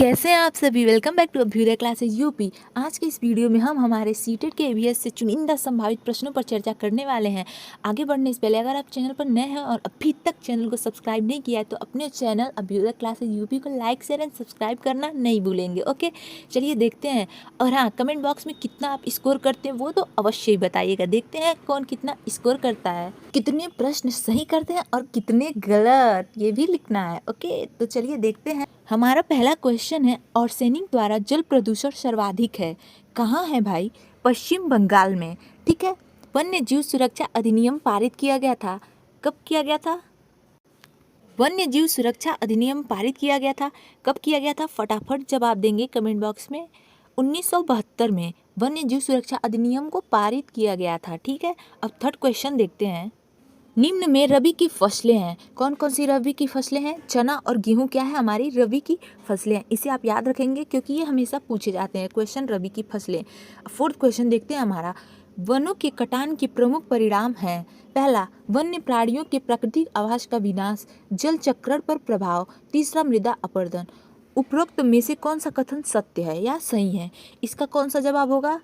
कैसे हैं आप सभी। Welcome back to Abhyudaya classes UP. आज के इस वीडियो में हम हमारे सीटेट के एबीएस से चुनिंदा संभावित प्रश्नों पर चर्चा करने वाले हैं। आगे बढ़ने से पहले अगर आप चैनल पर नए हैं और अभी तक चैनल को सब्सक्राइब नहीं किया है तो अपने चैनल अभ्युदय क्लासेज यूपी को लाइक शेयर एंड सब्सक्राइब करना नहीं भूलेंगे। ओके, चलिए देखते हैं। और हाँ, कमेंट बॉक्स में कितना आप स्कोर करते हैं वो तो अवश्य ही बताइएगा। देखते हैं कौन कितना स्कोर करता है, कितने प्रश्न सही करते हैं और कितने गलत, ये भी लिखना है। ओके, तो चलिए देखते हैं। हमारा पहला क्वेश्चन है, आर्सेनिक द्वारा जल प्रदूषण सर्वाधिक है। कहाँ है भाई? पश्चिम बंगाल में। ठीक है। वन्य जीव सुरक्षा अधिनियम पारित किया गया था। कब किया गया था? वन्य जीव सुरक्षा अधिनियम पारित किया गया था। कब किया गया था? फटाफट जवाब देंगे कमेंट बॉक्स में। 1972 में वन्य जीव सुरक्षा अधिनियम को पारित किया गया था। ठीक है। अब थर्ड क्वेश्चन देखते हैं। निम्न में रबी की फसलें हैं। कौन कौन सी रबी की फसलें हैं? चना और गेहूं क्या है? हमारी रबी की फसलें हैं। इसे आप याद रखेंगे क्योंकि ये हमेशा पूछे जाते हैं क्वेश्चन, रबी की फसलें। फोर्थ क्वेश्चन देखते हैं हमारा। वनों के कटान के प्रमुख परिणाम हैं। पहला, वन्य प्राणियों के प्राकृतिक आवास का विनाश। जल चक्रण पर प्रभाव। तीसरा, मृदा अपरदन। उपरोक्त में से कौन सा कथन सत्य है या सही है? इसका कौन सा जवाब होगा?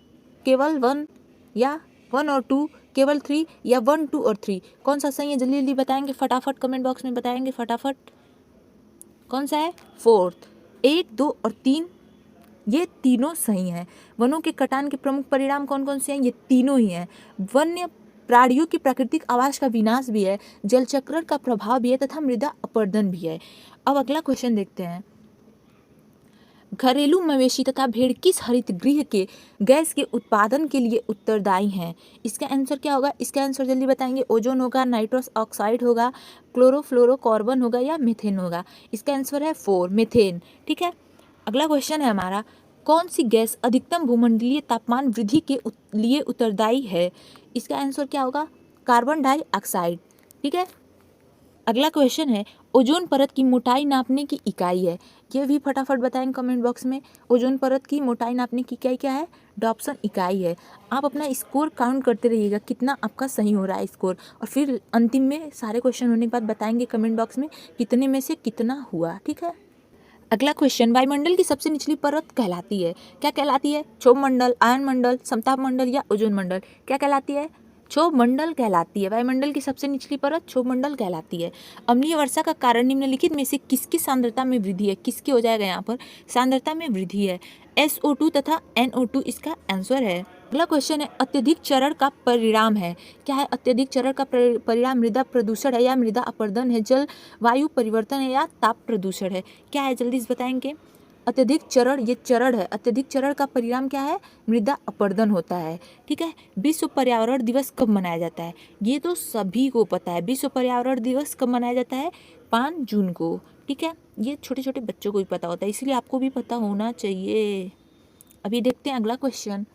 केवल वन या वन और टू, केवल थ्री या वन टू और थ्री, कौन सा सही है? जल्दी जल्दी बताएंगे, फटाफट कमेंट बॉक्स में बताएंगे फटाफट। कौन सा है? फोर्थ। एक, दो और तीन, ये तीनों सही हैं। वनों के कटान के प्रमुख परिणाम कौन कौन से हैं? ये तीनों ही हैं। वन्य प्राणियों की प्राकृतिक आवास का विनाश भी है, जल चक्रण का प्रभाव भी है तथा मृदा अपरदन भी है। अब अगला क्वेश्चन देखते हैं। घरेलू मवेशी तथा भेड़ किस हरित गृह के गैस के उत्पादन के लिए उत्तरदायी हैं? इसका आंसर क्या होगा? इसका आंसर जल्दी बताएंगे। ओजोन होगा, नाइट्रस ऑक्साइड होगा, क्लोरोफ्लोरोकार्बन होगा या मीथेन होगा? इसका आंसर है 4, मीथेन। ठीक है। अगला क्वेश्चन है हमारा। कौन सी गैस अधिकतम भूमंडलीय तापमान वृद्धि के लिए उत्तरदायी है? इसका आंसर क्या होगा? Carbon dioxide. ठीक है। अगला क्वेश्चन है। ओजोन परत की मोटाई नापने की इकाई है। ये भी फटाफट बताएं कमेंट बॉक्स में। ओजोन परत की मोटाई नापने की इकाई क्या है? डॉप्सन इकाई है। आप अपना स्कोर काउंट करते रहिएगा कितना आपका सही हो रहा है स्कोर, और फिर अंतिम में सारे क्वेश्चन होने के बाद बताएंगे कमेंट बॉक्स में कितने में से कितना हुआ। ठीक है। अगला क्वेश्चन, वायुमंडल की सबसे निचली परत कहलाती है। क्या कहलाती है? क्षोभ मंडल, आयन मंडल, समताप मंडल या ओजोन मंडल? क्या कहलाती है? क्षोभ मंडल कहलाती है। वायुमंडल की सबसे निचली परत क्षोभ मंडल कहलाती है। अम्लीय वर्षा का कारण निम्नलिखित में से किसकी सांद्रता में वृद्धि है? किसकी हो जाएगा यहाँ पर? सांद्रता में वृद्धि है। SO2 तथा NO2 इसका आंसर है। अगला क्वेश्चन है। अत्यधिक चरण का परिणाम है। क्या है अत्यधिक चरण का परिणाम? मृदा प्रदूषण है या मृदा अपरदन है? जल वायु परिवर्तन है या ताप प्रदूषण है? क्या है? जल्दी से बताएंगे। अत्यधिक चरण, ये चरण है। अत्यधिक चरण का परिणाम क्या है? मृदा अपरदन होता है। ठीक है। विश्व पर्यावरण दिवस कब मनाया जाता है? ये तो सभी को पता है। विश्व पर्यावरण दिवस कब मनाया जाता है? 5 जून को। ठीक है। ये छोटे छोटे बच्चों को भी पता होता है, इसलिए आपको भी पता होना चाहिए। अभी देखते हैं अगला क्वेश्चन।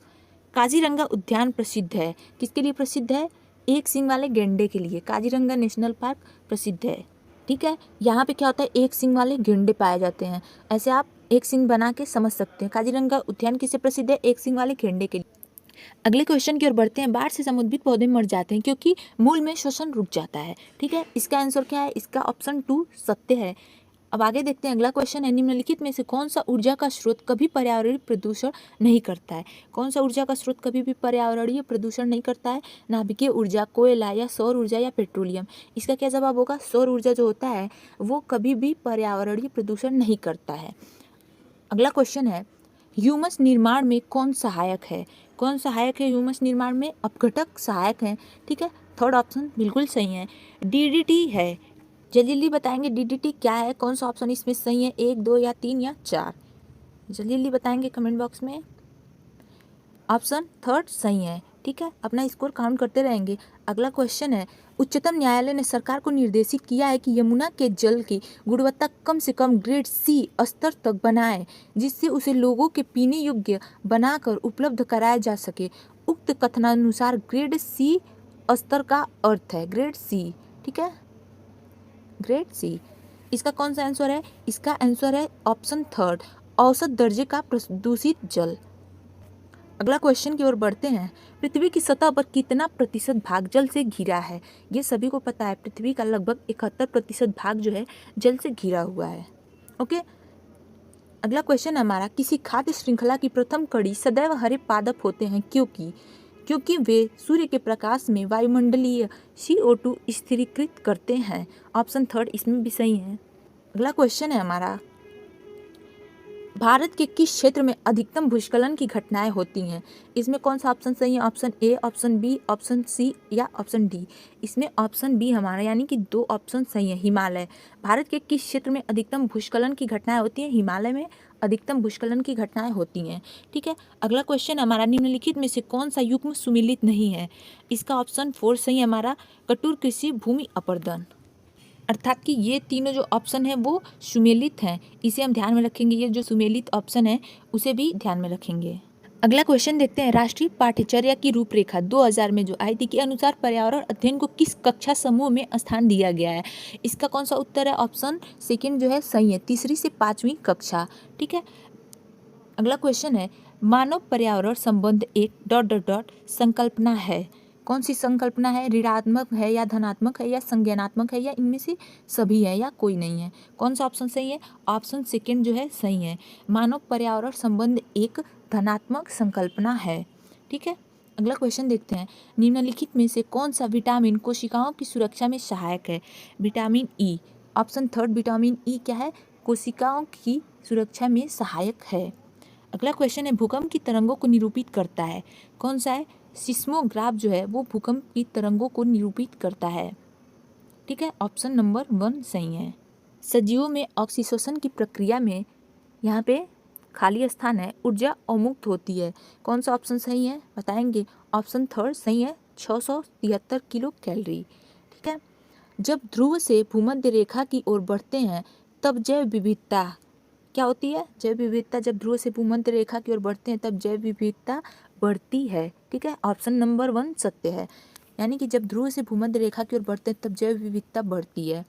काजीरंगा उद्यान प्रसिद्ध है। किसके लिए प्रसिद्ध है? एक सींग वाले गेंडे के लिए काजीरंगा नेशनल पार्क प्रसिद्ध है। ठीक है। यहाँ पे क्या होता है? एक सींग वाले गेंडे पाए जाते हैं। ऐसे आप एक सींग बना के समझ सकते हैं। काजीरंगा उद्यान किससे प्रसिद्ध है? एक सींग वाले गेंडे के लिए। अगले क्वेश्चन की ओर बढ़ते हैं। बाढ़ से समुद्रित पौधे मर जाते हैं क्योंकि मूल में श्वसन रुक जाता है। ठीक है। इसका आंसर क्या है? इसका ऑप्शन 2 सत्य है। अब आगे देखते हैं। अगला क्वेश्चन है। निम्नलिखित में से कौन सा ऊर्जा का स्रोत कभी पर्यावरणीय प्रदूषण नहीं करता है? कौन सा ऊर्जा का स्रोत कभी भी पर्यावरणीय प्रदूषण नहीं करता है? नाभिकीय ऊर्जा, कोयला या सौर ऊर्जा या पेट्रोलियम? इसका क्या जवाब होगा? सौर ऊर्जा जो होता है वो कभी भी पर्यावरणीय प्रदूषण नहीं करता है। अगला क्वेश्चन है। ह्यूमस निर्माण में कौन सहायक है? कौन सहायक है ह्यूमस निर्माण में? अपघटक सहायक है। ठीक है। थर्ड ऑप्शन बिल्कुल सही है। DDT है। जल्दी जल्दी बताएंगे DDT क्या है? कौन सा ऑप्शन इसमें सही है? 1, 2 या 3 या 4? जल्दी जल्दी बताएंगे कमेंट बॉक्स में। ऑप्शन थर्ड सही है। ठीक है। अपना स्कोर काउंट करते रहेंगे। अगला क्वेश्चन है। उच्चतम न्यायालय ने सरकार को निर्देशित किया है कि यमुना के जल की गुणवत्ता कम से कम ग्रेड C स्तर तक बनाए, जिससे उसे लोगों के पीने योग्य बनाकर उपलब्ध कराया जा सके। उक्त कथनानुसार ग्रेड C स्तर का अर्थ है ग्रेड C। ठीक है। Grade C। इसका कौन सा आंसर है? इसका आंसर है ऑप्शन थर्ड, औसत दर्जे का प्रदूषित जल। अगला क्वेश्चन की ओर बढ़ते हैं। पृथ्वी की सतह पर कितना प्रतिशत भाग जल से घिरा है? ये सभी को पता है। पृथ्वी का लगभग 71% भाग जो है जल से घिरा हुआ है। ओके। अगला क्वेश्चन है हमारा, किसी खाद्य श्रृंखला की प्रथम कड़ी सदैव हरे पादप होते हैं क्योंकि वे सूर्य के प्रकाश में वायुमंडलीय CO2 स्थिरीकृत करते हैं। ऑप्शन थर्ड इसमें भी सही है। अगला क्वेश्चन है हमारा, भारत के किस क्षेत्र में अधिकतम भूस्खलन की घटनाएं होती हैं? इसमें कौन सा ऑप्शन सही है? Option A, option B, option C या ऑप्शन डी? इसमें ऑप्शन बी हमारा, यानी कि 2 ऑप्शन सही है, हिमालय। भारत के किस क्षेत्र में अधिकतम भूस्खलन की घटनाएं होती हैं? हिमालय में अधिकतम भूस्खलन की घटनाएं होती हैं। ठीक है। अगला क्वेश्चन हमारा, निम्नलिखित में से कौन सा युग्म सुमेलित नहीं है? इसका ऑप्शन 4 सही है हमारा, कठोर कृषि भूमि अपर्दन। अर्थात कि ये तीनों जो ऑप्शन है वो सुमेलित हैं, इसे हम ध्यान में रखेंगे। ये जो सुमेलित ऑप्शन है उसे भी ध्यान में रखेंगे। अगला क्वेश्चन देखते हैं, राष्ट्रीय पाठ्यचर्या की रूपरेखा 2000 में जो आई थी के अनुसार पर्यावरण अध्ययन को किस कक्षा समूह में स्थान दिया गया है? इसका कौन सा उत्तर है? ऑप्शन सेकेंड जो है सही है, 3री से 5वीं कक्षा। ठीक है। अगला क्वेश्चन है, मानव पर्यावरण संबंध एक ... संकल्पना है। कौन सी संकल्पना है? ऋणात्मक है या धनात्मक है या संज्ञानात्मक है या इनमें से सभी है या कोई नहीं है? कौन सा ऑप्शन सही है? ऑप्शन सेकेंड जो है सही है, मानव पर्यावरण संबंध एक धनात्मक संकल्पना है। ठीक है। अगला क्वेश्चन देखते हैं, निम्नलिखित में से कौन सा विटामिन कोशिकाओं की सुरक्षा में सहायक है? Vitamin E. Option third vitamin E क्या है? कोशिकाओं की सुरक्षा में सहायक है। अगला क्वेश्चन है, भूकंप की तरंगों को निरूपित करता है। कौन सा है? सिस्मोग्राफ जो है वो भूकंप की तरंगों को निरूपित करता है। ठीक है। ऑप्शन नंबर 1 सही है। सजीवों में ऑक्सीशोषण की प्रक्रिया में यहाँ पे खाली स्थान है, ऊर्जा अवमुक्त होती है। कौन सा ऑप्शन सही है बताएंगे? ऑप्शन थर्ड सही है, 673 किलो कैलोरी। ठीक है। जब ध्रुव से भूमध्य रेखा की ओर बढ़ते हैं तब जैव विविधता क्या होती है? जैव विविधता जब ध्रुव से भूमध्य रेखा की ओर बढ़ते हैं तब जैव विविधता बढ़ती है। ठीक है। ऑप्शन नंबर 1 सत्य है, यानी कि जब ध्रुव से भूमध्य रेखा की ओर बढ़ते हैं तब जैव विविधता बढ़ती है।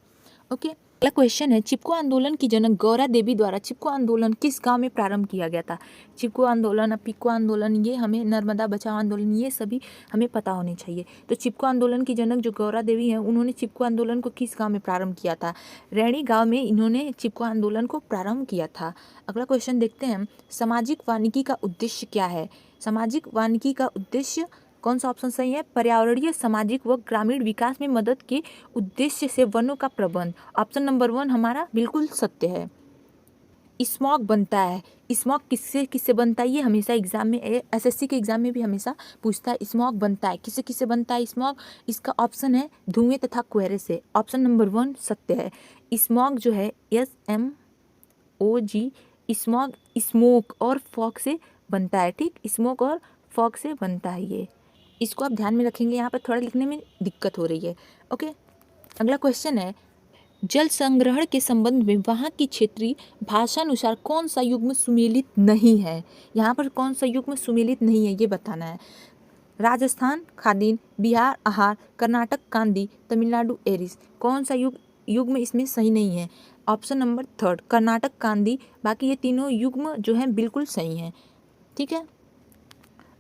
ओके। अगला क्वेश्चन है, चिपको आंदोलन की जनक गौरा देवी द्वारा चिपको आंदोलन किस गांव में प्रारंभ किया गया था? चिपको आंदोलन, पिको आंदोलन, ये हमें नर्मदा बचाओ आंदोलन, ये सभी हमें पता होने चाहिए। तो चिपको आंदोलन की जनक जो गौरा देवी हैं उन्होंने चिपको आंदोलन को किस गांव में प्रारंभ किया था? रैणी गांव में इन्होंने चिपको आंदोलन को प्रारंभ किया था। अगला क्वेश्चन देखते हैं, सामाजिक वानिकी का उद्देश्य क्या है? सामाजिक वानिकी का उद्देश्य कौन सा ऑप्शन सही है? पर्यावरणीय, सामाजिक व ग्रामीण विकास में मदद के उद्देश्य से वनों का प्रबंध। ऑप्शन नंबर 1 हमारा बिल्कुल सत्य है। स्मॉग बनता है, स्मॉग किससे किससे बनता है? ये हमेशा एग्जाम में, SSC के एग्जाम में भी हमेशा पूछता है, स्मॉग बनता है किससे किससे बनता है स्मॉग? इसका ऑप्शन है धुएं तथा कोहरे से। ऑप्शन नंबर 1 सत्य है। स्मॉग जो है SMOG, स्मॉग स्मोक और फॉग से बनता है। ठीक, स्मोक और फॉग से बनता है ये, इसको आप ध्यान में रखेंगे। यहाँ पर थोड़ा लिखने में दिक्कत हो रही है। ओके। अगला क्वेश्चन है, जल संग्रहण के संबंध में वहाँ की क्षेत्रीय भाषानुसार कौन सा युग्म सुमेलित नहीं है? यहाँ पर कौन सा युग्म सुमेलित नहीं है ये बताना है। राजस्थान खादीन, बिहार आहार, कर्नाटक कांदी, तमिलनाडु एरिस। कौन सा युग्म इसमें सही नहीं है? ऑप्शन नंबर थर्ड कर्नाटक कांदी। बाकी ये तीनों युग्म जो हैं बिल्कुल सही हैं। ठीक है।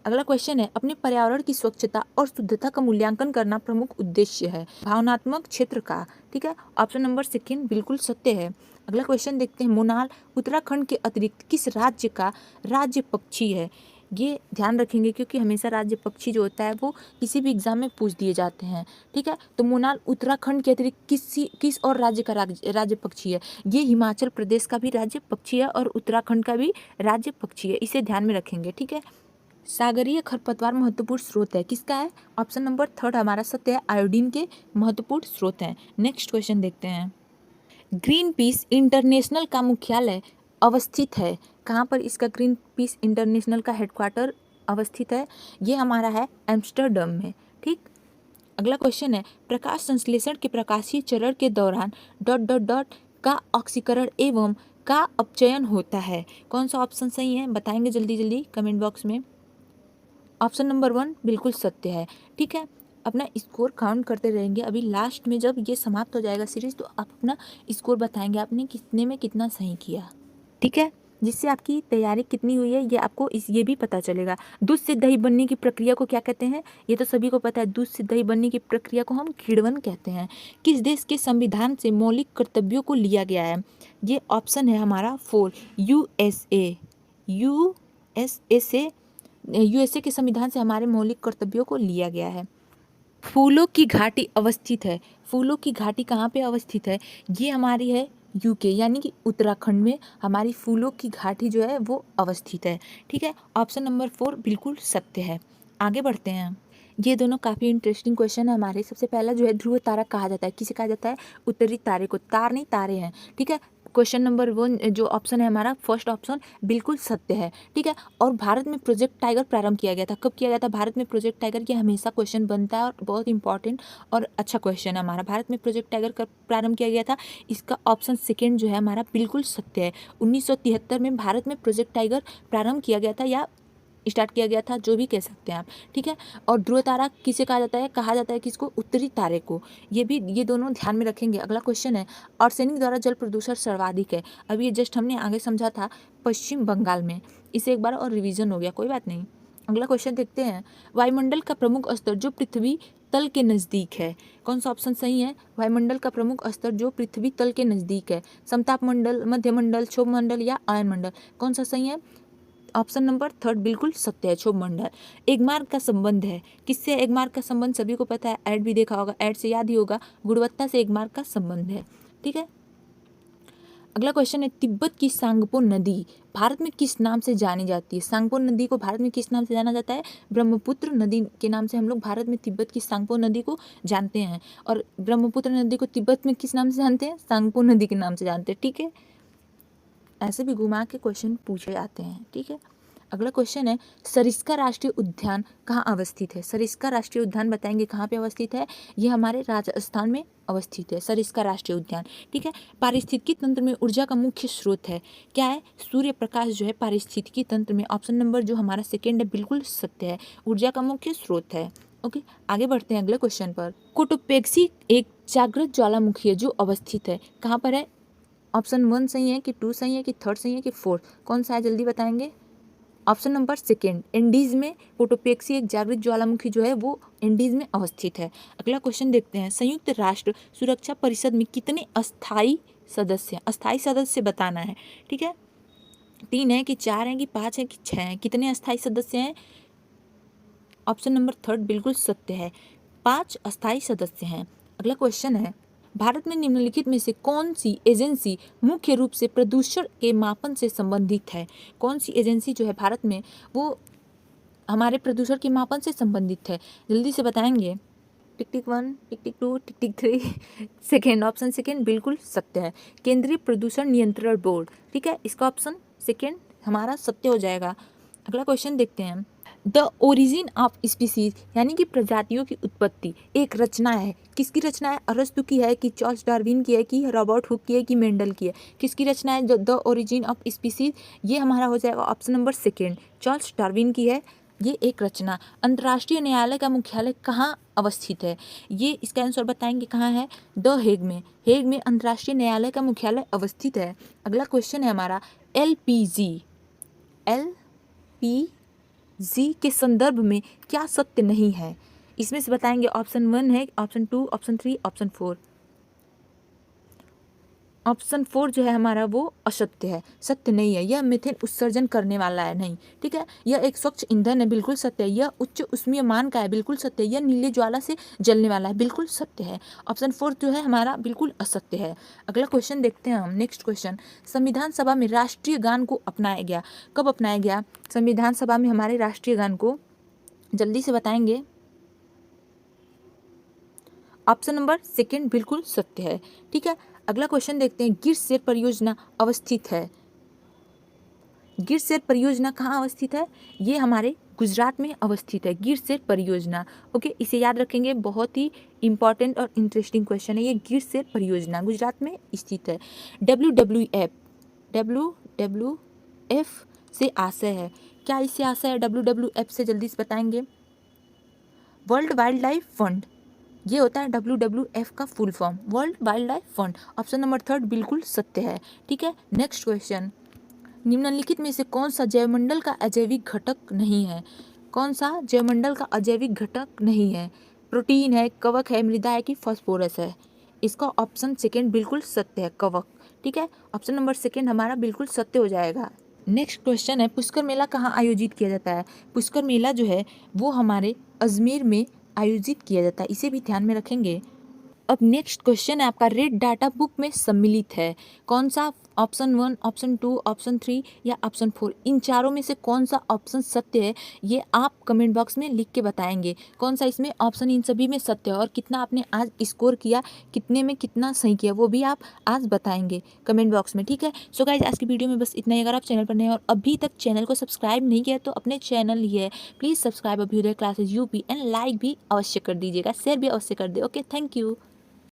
अगला क्वेश्चन है, अपने पर्यावरण की स्वच्छता और शुद्धता का मूल्यांकन करना प्रमुख उद्देश्य है भावनात्मक क्षेत्र का। ठीक है। ऑप्शन नंबर सेकेंड बिल्कुल सत्य है। अगला क्वेश्चन देखते हैं, मोनाल उत्तराखंड के अतिरिक्त किस राज्य का राज्य पक्षी है? ये ध्यान रखेंगे क्योंकि हमेशा राज्य पक्षी जो होता है वो किसी भी एग्जाम में पूछ दिए जाते हैं। ठीक है। तो मोनाल उत्तराखंड के अतिरिक्त किस और राज्य का राज्य पक्षी है? ये हिमाचल प्रदेश का भी राज्य पक्षी है और उत्तराखंड का भी राज्य पक्षी है, इसे ध्यान में रखेंगे। ठीक है। सागरीय खरपतवार महत्वपूर्ण स्रोत है, किसका है? ऑप्शन नंबर थर्ड हमारा सत्य है, आयोडीन के महत्वपूर्ण स्रोत हैं। नेक्स्ट क्वेश्चन देखते हैं, ग्रीन पीस इंटरनेशनल का मुख्यालय अवस्थित है कहाँ पर? इसका ग्रीन पीस इंटरनेशनल का हेडक्वार्टर अवस्थित है, ये हमारा है एम्स्टर्डम में। ठीक। अगला क्वेश्चन है, प्रकाश संश्लेषण के प्रकाशीय चरण के दौरान ... का ऑक्सीकरण एवं का अपचयन होता है। कौन सा ऑप्शन सही है बताएंगे जल्दी जल्दी कमेंट बॉक्स में। ऑप्शन नंबर 1 बिल्कुल सत्य है। ठीक है। अपना स्कोर काउंट करते रहेंगे, अभी लास्ट में जब ये समाप्त हो जाएगा सीरीज तो आप अपना स्कोर बताएंगे आपने कितने में कितना सही किया। ठीक है। जिससे आपकी तैयारी कितनी हुई है ये आपको ये भी पता चलेगा। दूध से दही बनने की प्रक्रिया को क्या कहते हैं, ये तो सभी को पता है, दूध से दही बनने की प्रक्रिया को हम किण्वन कहते हैं। किस देश के संविधान से मौलिक कर्तव्यों को लिया गया है, ये ऑप्शन है हमारा 4, यूएसए। यूएसए के संविधान से हमारे मौलिक कर्तव्यों को लिया गया है। फूलों की घाटी अवस्थित है, फूलों की घाटी कहाँ पे अवस्थित है, ये हमारी है यूके यानी कि उत्तराखंड में हमारी फूलों की घाटी जो है वो अवस्थित है। ठीक है, ऑप्शन नंबर 4 बिल्कुल सत्य है। आगे बढ़ते हैं, ये दोनों काफ़ी इंटरेस्टिंग क्वेश्चन है हमारे। सबसे पहला जो है ध्रुव तारा कहा जाता है, किसे कहा जाता है, उत्तरी तारे को, तार नहीं तारे हैं। ठीक है, क्वेश्चन नंबर 1 जो ऑप्शन है हमारा फर्स्ट ऑप्शन बिल्कुल सत्य है। ठीक है, और भारत में प्रोजेक्ट टाइगर प्रारंभ किया गया था, कब किया गया था भारत में प्रोजेक्ट टाइगर, ये हमेशा क्वेश्चन बनता है और बहुत इंपॉर्टेंट और अच्छा क्वेश्चन है हमारा। भारत में प्रोजेक्ट टाइगर कब प्रारंभ किया गया था, इसका ऑप्शन सेकेंड जो है हमारा बिल्कुल सत्य है। 1973 में भारत में प्रोजेक्ट टाइगर प्रारंभ किया गया था या स्टार्ट किया गया था, जो भी कह सकते हैं आप। ठीक है, और ध्रुव तारा किसे कहा जाता है किसको, उत्तरी तारे को। ये दोनों ध्यान में रखेंगे। अगला क्वेश्चन है, आर्सेनिक द्वारा जल प्रदूषण सर्वाधिक है, अभी ये जस्ट हमने आगे समझा था, पश्चिम बंगाल में। इसे एक बार और रिवीजन हो गया, कोई बात नहीं। अगला क्वेश्चन देखते हैं, वायुमंडल का प्रमुख स्तर जो पृथ्वी तल के नज़दीक है, कौन सा ऑप्शन सही है, वायुमंडल का प्रमुख स्तर जो पृथ्वी तल के नज़दीक है, समताप मंडल, मध्यमंडल, क्षोभ मंडल या आयन मंडल, कौन सा सही है, ऑप्शन नंबर 3 बिल्कुल सत्य है, क्षोभ मंडल। एक मार्ग का संबंध है, किससे एक मार्ग का संबंध, सभी को पता है, ऐड भी देखा होगा, ऐड से याद ही होगा, गुणवत्ता से एक मार्ग का संबंध है। ठीक है, अगला क्वेश्चन है, तिब्बत की सांगपो नदी भारत में किस नाम से जानी जाती है, सांगपो नदी को भारत में किस नाम से जाना जाता है, ब्रह्मपुत्र नदी के नाम से हम लोग भारत में तिब्बत की सांगपो नदी को जानते हैं, और ब्रह्मपुत्र नदी को तिब्बत में किस नाम से जानते हैं, सांगपो नदी के नाम से जानते हैं। ठीक है, ऐसे भी घुमा के क्वेश्चन पूछे जाते हैं। ठीक है, अगला क्वेश्चन है, सरिस्का राष्ट्रीय उद्यान कहाँ अवस्थित है, सरिस्का राष्ट्रीय उद्यान बताएंगे कहाँ पे अवस्थित है, ये हमारे राजस्थान में अवस्थित है, सरिस्का राष्ट्रीय उद्यान। ठीक है, पारिस्थितिकी तंत्र में ऊर्जा का मुख्य स्रोत है, क्या है, सूर्य प्रकाश जो है पारिस्थितिकी तंत्र में, ऑप्शन नंबर जो हमारा सेकेंड है बिल्कुल सत्य है, ऊर्जा का मुख्य स्रोत है। ओके, आगे बढ़ते हैं अगले क्वेश्चन पर। कोटोपेक्सी एक जागृत ज्वालामुखी है जो अवस्थित है, कहाँ पर है, ऑप्शन 1 सही है कि 2 सही है कि 3 सही है कि 4, कौन सा है जल्दी बताएंगे, ऑप्शन नंबर सेकेंड, इंडीज में कोटोपेक्सी एक जागृत ज्वालामुखी जो है वो इंडीज में अवस्थित है। अगला क्वेश्चन देखते हैं, संयुक्त राष्ट्र सुरक्षा परिषद में कितने अस्थायी सदस्य हैं, अस्थायी सदस्य बताना है। ठीक है, 3 है कि 4 है कि 5 है कि 6 है, कितने अस्थायी सदस्य हैं, ऑप्शन नंबर 3 बिल्कुल सत्य है, 5 अस्थायी सदस्य हैं। अगला क्वेश्चन है, भारत में निम्नलिखित में से कौन सी एजेंसी मुख्य रूप से प्रदूषण के मापन से संबंधित है, कौन सी एजेंसी जो है भारत में वो हमारे प्रदूषण के मापन से संबंधित है, जल्दी से बताएंगे, टिक टिक 1, टिक टिक 2, टिक टिक 3, सेकेंड, ऑप्शन सेकेंड बिल्कुल सत्य है, केंद्रीय प्रदूषण नियंत्रण बोर्ड। ठीक है, इसका ऑप्शन सेकेंड हमारा सत्य हो जाएगा। अगला क्वेश्चन देखते हैं, द ओरिजिन ऑफ स्पीसीज यानी कि प्रजातियों की उत्पत्ति एक रचना है, किसकी रचना है, अरस्तु की है कि चार्ल्स डार्विन की है कि रॉबर्ट हुक की है कि मेंडल की है, किसकी रचना है द ओरिजिन ऑफ स्पीसीज, ये हमारा हो जाएगा option number second, Charles Darwin की है ये एक रचना। अंतर्राष्ट्रीय न्यायालय का मुख्यालय कहाँ अवस्थित है, ये इसका आंसर बताएंगे कहाँ है, द हेग में, हेग में अंतर्राष्ट्रीय न्यायालय का मुख्यालय अवस्थित है। अगला क्वेश्चन है हमारा, एलपीजी के संदर्भ में क्या सत्य नहीं है, इसमें से बताएंगे, ऑप्शन 1 है, ऑप्शन 2, ऑप्शन 3, ऑप्शन 4, ऑप्शन 4 जो है हमारा वो असत्य है, सत्य नहीं है, यह मीथेन उत्सर्जन करने वाला है नहीं। ठीक है, यह एक स्वच्छ ईंधन है, बिल्कुल सत्य है, यह उच्च ऊष्मीय मान का है, बिल्कुल सत्य है, यह नीले ज्वाला से जलने वाला है, बिल्कुल सत्य है, ऑप्शन 4 जो है हमारा बिल्कुल असत्य है। अगला क्वेश्चन देखते हैं हम, नेक्स्ट क्वेश्चन, संविधान सभा में राष्ट्रीय गान को अपनाया गया, कब अपनाया गया, संविधान सभा में हमारे राष्ट्रीय गान को, जल्दी से बताएंगे, ऑप्शन नंबर सेकेंड बिल्कुल सत्य है। ठीक है, अगला क्वेश्चन देखते हैं, गिरसेर परियोजना अवस्थित है, गिरसेर परियोजना कहाँ अवस्थित है, ये हमारे गुजरात में अवस्थित है, गिरसेर परियोजना। ओके, इसे याद रखेंगे, बहुत ही इंपॉर्टेंट और इंटरेस्टिंग क्वेश्चन है ये, गिरसेर परियोजना गुजरात में स्थित है। WWF से आशय है, क्या इससे आशय है WWF से, जल्दी से बताएंगे, वर्ल्ड वाइल्ड लाइफ फंड, ये होता है WWF का full form, world wild life fund, option number 3 बिल्कुल सत्य है। ठीक है, नेक्स्ट क्वेश्चन, निम्नलिखित में से कौन सा जैवमंडल का अजैविक घटक नहीं है? कौन सा जैवमंडल का अजैविक घटक नहीं है? प्रोटीन है, कवक है, मृदा है कि फास्फोरस है? इसका ऑप्शन सेकेंड बिल्कुल सत्य है, कवक। ठीक है, ऑप्शन नंबर सेकेंड हमारा बिल्कुल सत्य हो जाएगा। नेक्स्ट क्वेश्चन है, पुष्कर मेला कहाँ आयोजित किया जाता है? पुष्कर मेला जो है वो हमारे अजमेर में आयोजित किया जाता है, इसे भी ध्यान में रखेंगे। अब नेक्स्ट क्वेश्चन है आपका, रेड डाटा बुक में सम्मिलित है कौन सा? ऑप्शन 1, ऑप्शन 2, ऑप्शन 3 या ऑप्शन 4? इन चारों में से कौन सा ऑप्शन सत्य है ये आप कमेंट बॉक्स में लिख के बताएंगे। कौन सा इसमें ऑप्शन इन सभी में सत्य है और कितना आपने आज स्कोर किया, कितने में कितना सही किया, वो भी आप आज बताएंगे कमेंट बॉक्स में। ठीक है, सो गाइज आज की वीडियो में बस इतना ही। अगर आप चैनल पर नए हैं और अभी तक चैनल को सब्सक्राइब नहीं किया तो अपने चैनल ही है, please subscribe Abhyudaya classes UP and like भी अवश्य कर दीजिएगा, शेयर भी अवश्य कर दे। Okay, thank you.